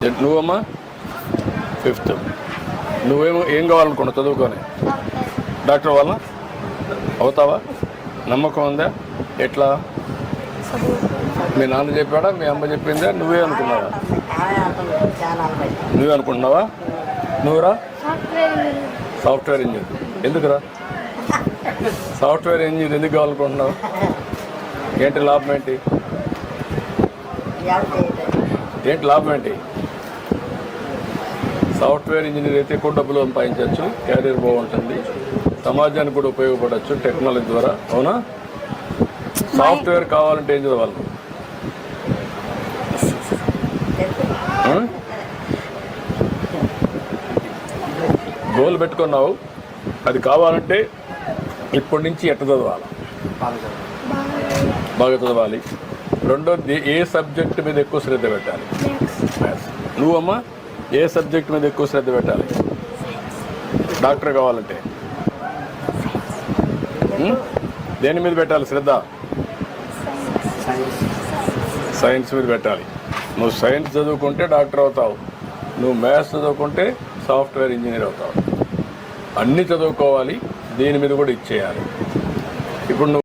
నువ్వమ్మా 5th. నువ్వేమో ఏం కావాలనుకున్నావు చదువుకొని? డాక్టర్ వల్ల అవుతావా? నమ్మకం ఉందా? ఎట్లా? మీ నాన్న చెప్పాడా, మీ అమ్మ చెప్పిందా, నువ్వే అనుకున్నావా? నువ్వే అనుకుంటున్నావా? నువ్వురా సాఫ్ట్వేర్ ఇంజనీర్. ఎందుకురా సాఫ్ట్వేర్ ఇంజనీర్ ఎందుకు కావాలనుకుంటున్నావు? ఏంటి లాభం ఏంటి? ఏంటి లాభం ఏంటి? సాఫ్ట్వేర్ ఇంజనీర్ అయితే ఎక్కువ డబ్బులు సంపాదించవచ్చు, క్యారియర్ బాగుంటుంది, సమాజానికి కూడా ఉపయోగపడవచ్చు టెక్నాలజీ ద్వారా. అవునా? సాఫ్ట్వేర్ కావాలంటే ఏం చదవాలి? గోల్ పెట్టుకున్నావు, అది కావాలంటే ఇప్పటి నుంచి ఎట్ట చదవాలి? బాగా చదవాలి. రెండోది, ఏ సబ్జెక్ట్ మీద ఎక్కువ శ్రద్ధ పెట్టాలి? నువ్వమ్మా ఏ సబ్జెక్ట్ మీద ఎక్కువ శ్రద్ధ పెట్టాలి డాక్టర్ కావాలంటే? దేని మీద పెట్టాలి శ్రద్ధ? సైన్స్ మీద పెట్టాలి. నువ్వు సైన్స్ చదువుకుంటే డాక్టర్ అవుతావు, నువ్వు మ్యాథ్స్ చదువుకుంటే సాఫ్ట్వేర్ ఇంజనీర్ అవుతావు. అన్నీ చదువుకోవాలి, దీని మీద కూడా ఇచ్చేయాలి. ఇప్పుడు నువ్వు